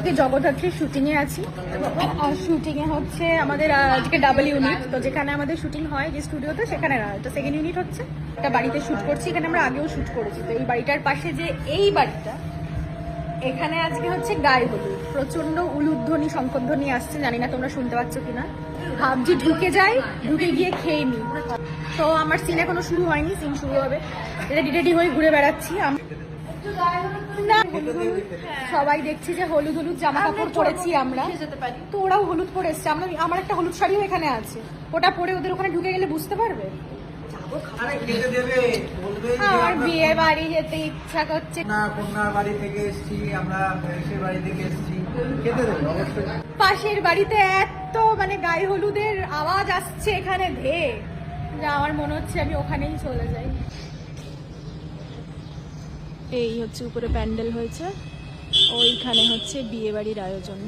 আজকে জগদ্ধাত্রীর শুটিংয়ে আছি। আর শুটিংয়ে হচ্ছে আমাদের আজকে ডাবল ইউনিট, তো যেখানে আমাদের শুটিং হয় যে স্টুডিওতে, সেখানে না, তো সেকেন্ড ইউনিট হচ্ছে একটা বাড়িতে শুট করছি। এখানে আমরা আগেও শুট করেছি। তো এই বাড়িটার পাশে যে এই বাড়িটা, এখানে আজকে হচ্ছে গায়ে হলুদ। প্রচন্ড উলুধ্বনি শঙ্করধ্বনি আসছে, জানি না তোমরা শুনতে পাচ্ছ কিনা। ভাবছি ঢুকে যাই, ঢুকে গিয়ে খেয়ে নিই। তো আমার সিন এখনো শুরু হয়নি, সিন শুরু হবে। রেডি রেডি হয়ে ঘুরে বেড়াচ্ছি। না, সবাই দেখছি যে হলুদ হলুদ জামা কাপড় পরেছি আমরা, তো ওরাও হলুদ পরে এসছে। আমার একটা হলুদ শাড়িও এখানে আছে, ওটা পরে ওদের ওখানে ঢুকে গেলে বুঝতে পারবে। আমার বিয়ে বাড়ি যেতে ইচ্ছা করছে না, কন্যার বাড়ি থেকে এসেছি আমরা, দেশের বাড়ি থেকে এসেছি, খেতে দেবো অবশ্যই। পাশের বাড়িতে এত মানে গায়ে হলুদের আওয়াজ আসছে এখানে ধেয়ে, যা আমার মনে হচ্ছে আমি ওখানেই চলে যাই। এই হচ্ছে উপরে প্যান্ডেল হয়েছে, ওইখানে হচ্ছে বিয়ে বাড়ির আয়োজন।